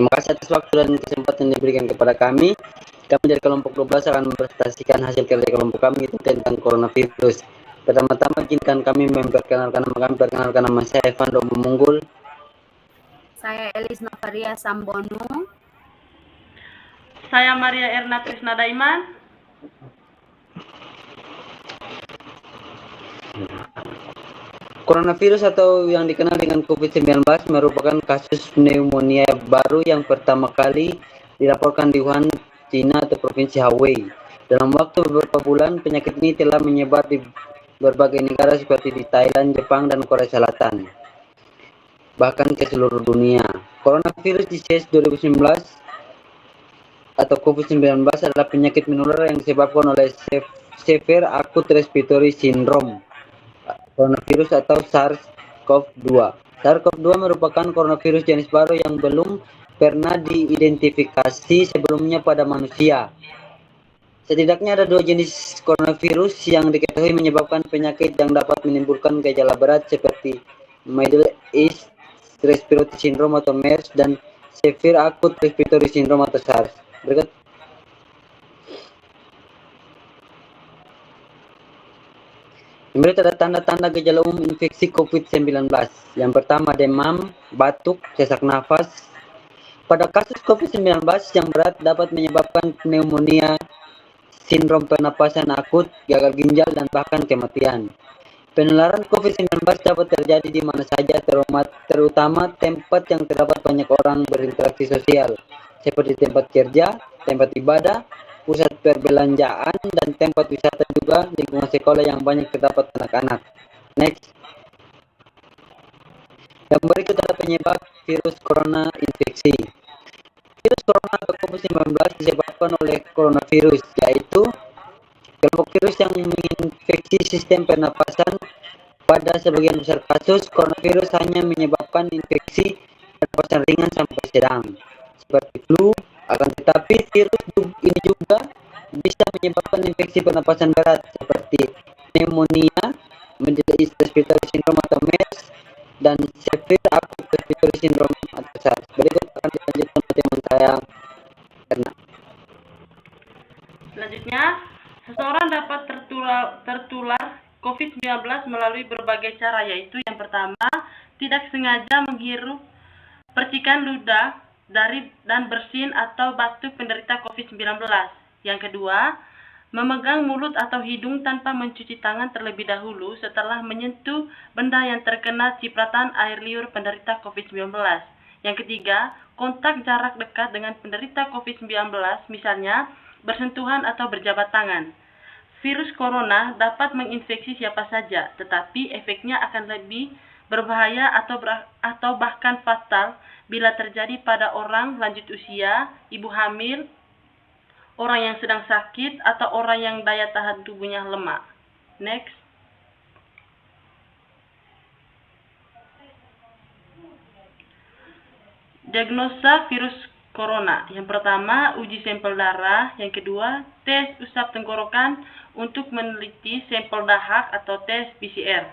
Terima kasih atas waktu dan kesempatan yang diberikan kepada kami. Kami dari kelompok 12 akan mempresentasikan hasil kerja kelompok kami itu tentang coronavirus. Pertama-tama izinkan kami memperkenalkan nama kami. Perkenalkan nama saya Evan Romo Munggul. Saya Elis Novaria Sambono. Saya Maria Erna Trisna Daiman. Coronavirus atau yang dikenal dengan COVID-19 merupakan kasus pneumonia baru yang pertama kali dilaporkan di Wuhan, Cina atau Provinsi Hubei. Dalam waktu beberapa bulan, penyakit ini telah menyebar di berbagai negara seperti di Thailand, Jepang, dan Korea Selatan, bahkan ke seluruh dunia. Coronavirus disease 2019 atau COVID-19 adalah penyakit menular yang disebabkan oleh Severe Acute Respiratory Syndrome coronavirus atau SARS-CoV-2. SARS-CoV-2 merupakan coronavirus jenis baru yang belum pernah diidentifikasi sebelumnya pada manusia. Setidaknya ada 2 jenis coronavirus yang diketahui menyebabkan penyakit yang dapat menimbulkan gejala berat seperti Middle East Respiratory Syndrome atau MERS dan Severe Acute Respiratory Syndrome atau SARS. Berikut. Ini ada tanda-tanda gejala umum infeksi COVID-19. Yang pertama, demam, batuk, sesak nafas. Pada kasus COVID-19 yang berat dapat menyebabkan pneumonia, sindrom pernapasan akut, gagal ginjal, dan bahkan kematian. Penularan COVID-19 dapat terjadi di mana saja, terutama tempat yang terdapat banyak orang berinteraksi sosial, seperti tempat kerja, tempat ibadah, pusat perbelanjaan, dan tempat wisata, juga lingkungan sekolah yang banyak terdapat anak-anak. Next. Yang berikut adalah penyebab virus corona infeksi. Virus corona atau COVID-19 disebabkan oleh coronavirus, yaitu kelompok virus yang menginfeksi sistem pernapasan. Pada sebagian besar kasus, coronavirus hanya menyebabkan infeksi pernapasan ringan sampai sedang, seperti flu. Akan tetapi, virus ini juga bisa menyebabkan infeksi pernapasan berat, seperti pneumonia, Middle East Respiratory Syndrome atau MERS, dan Severe Acute Respiratory Syndrome atau SARS. Berikut akan dilanjutkan oleh teman saya, Erna. Selanjutnya, seseorang dapat tertular COVID-19 melalui berbagai cara, yaitu yang pertama, tidak sengaja menghirup percikan ludah dan bersin atau batuk penderita COVID-19. Yang kedua, memegang mulut atau hidung tanpa mencuci tangan terlebih dahulu setelah menyentuh benda yang terkena cipratan air liur penderita COVID-19. Yang ketiga, kontak jarak dekat dengan penderita COVID-19, misalnya bersentuhan atau berjabat tangan. Virus corona dapat menginfeksi siapa saja, tetapi efeknya akan lebih berbahaya atau bahkan fatal bila terjadi pada orang lanjut usia, ibu hamil, orang yang sedang sakit, atau orang yang daya tahan tubuhnya lemah. Next. Diagnosa virus corona. Yang pertama, uji sampel darah. Yang kedua, tes usap tenggorokan untuk meneliti sampel dahak atau tes PCR.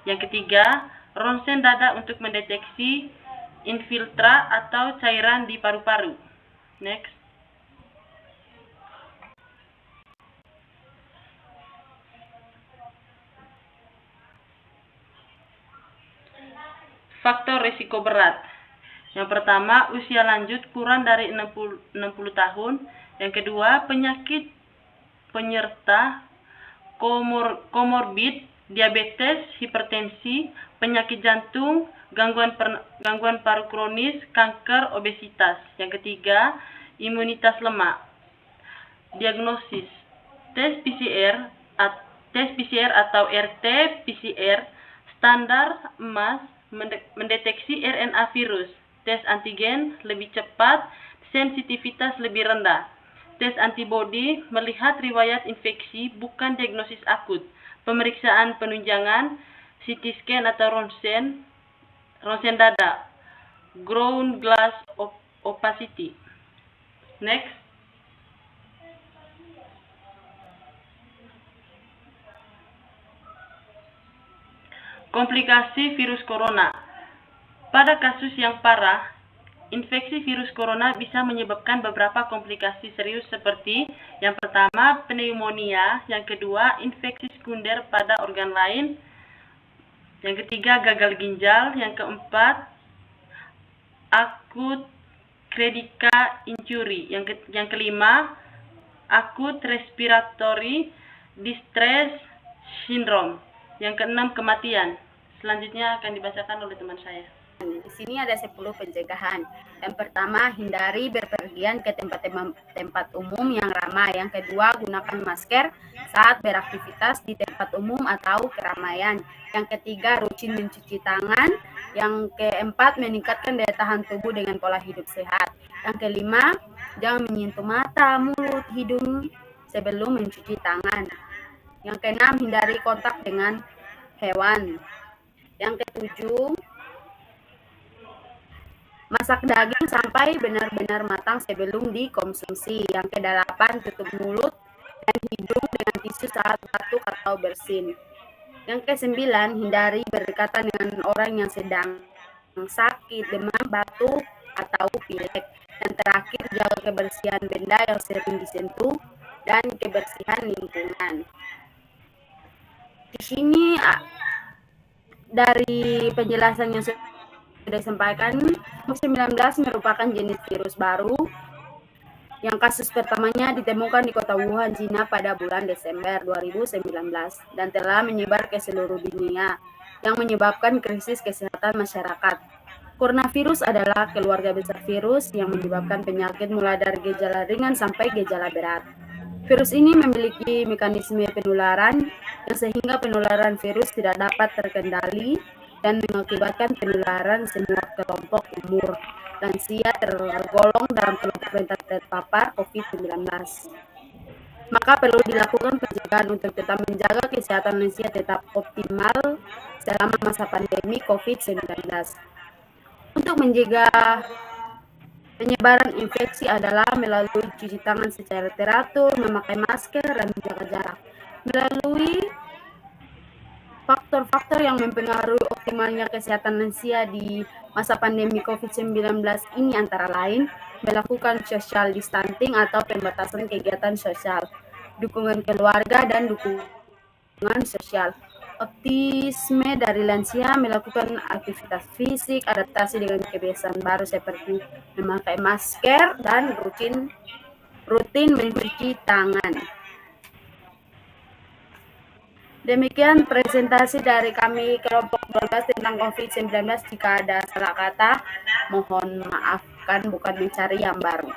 Yang ketiga, ronsen dada untuk mendeteksi infiltra atau cairan di paru-paru. Next. Faktor risiko berat. Yang pertama, usia lanjut kurang dari 60 tahun. Yang kedua, penyakit penyerta komorbid, diabetes, hipertensi, penyakit jantung, gangguan paru kronis, kanker, obesitas. Yang ketiga, imunitas lemah. Diagnosis. Tes PCR atau RT-PCR standar emas mendeteksi RNA virus. Tes antigen lebih cepat, sensitivitas lebih rendah. Tes antibodi melihat riwayat infeksi, bukan diagnosis akut. Pemeriksaan penunjangan, CT scan atau ronsen dada, ground glass opacity. Next. Komplikasi virus corona. Pada kasus yang parah, infeksi virus corona bisa menyebabkan beberapa komplikasi serius seperti yang pertama pneumonia, yang kedua infeksi sekunder pada organ lain, yang ketiga gagal ginjal, yang keempat akut credit injury, yang kelima akut respiratory distress syndrome, yang keenam kematian. Selanjutnya akan dibacakan oleh teman saya. Di sini ada 10 pencegahan. Yang pertama, hindari berpergian ke tempat umum yang ramai. Yang kedua, gunakan masker saat beraktivitas di tempat umum atau keramaian. Yang ketiga, rutin mencuci tangan. Yang keempat, meningkatkan daya tahan tubuh dengan pola hidup sehat. Yang kelima, jangan menyentuh mata, mulut, hidung sebelum mencuci tangan. Yang keenam, hindari kontak dengan hewan. Yang ketujuh, masak daging sampai benar-benar matang sebelum dikonsumsi. Yang kedelapan, tutup mulut dan hidung dengan tisu saat batuk atau bersin. Yang kesembilan, hindari berdekatan dengan orang yang sedang sakit, demam, batuk, atau pilek. Yang terakhir, jaga kebersihan benda yang sering disentuh dan kebersihan lingkungan. Di sini dari penjelasan yang sudah disampaikan, COVID-19 merupakan jenis virus baru yang kasus pertamanya ditemukan di kota Wuhan, Cina pada bulan Desember 2019 dan telah menyebar ke seluruh dunia yang menyebabkan krisis kesehatan masyarakat. Coronavirus adalah keluarga besar virus yang menyebabkan penyakit mulai dari gejala ringan sampai gejala berat. Virus ini memiliki mekanisme penularan yang sehingga penularan virus tidak dapat terkendali dan mengakibatkan penularan semua kelompok umur. Lansia tergolong dalam kelompok rentan terpapar COVID-19. Maka perlu dilakukan pencegahan untuk tetap menjaga kesehatan lansia tetap optimal selama masa pandemi COVID-19. Untuk mencegah penyebaran infeksi adalah melalui cuci tangan secara teratur, memakai masker, dan menjaga jarak. Melalui faktor-faktor yang mempengaruhi optimalnya kesehatan lansia di masa pandemi COVID-19 ini antara lain melakukan social distancing atau pembatasan kegiatan sosial, dukungan keluarga, dan dukungan sosial. Optimisme dari lansia melakukan aktivitas fisik, adaptasi dengan kebiasaan baru seperti memakai masker, dan rutin mencuci tangan. Demikian presentasi dari kami kelompok 12 tentang COVID-19. Jika ada salah kata, mohon maafkan, bukan mencari yang baru.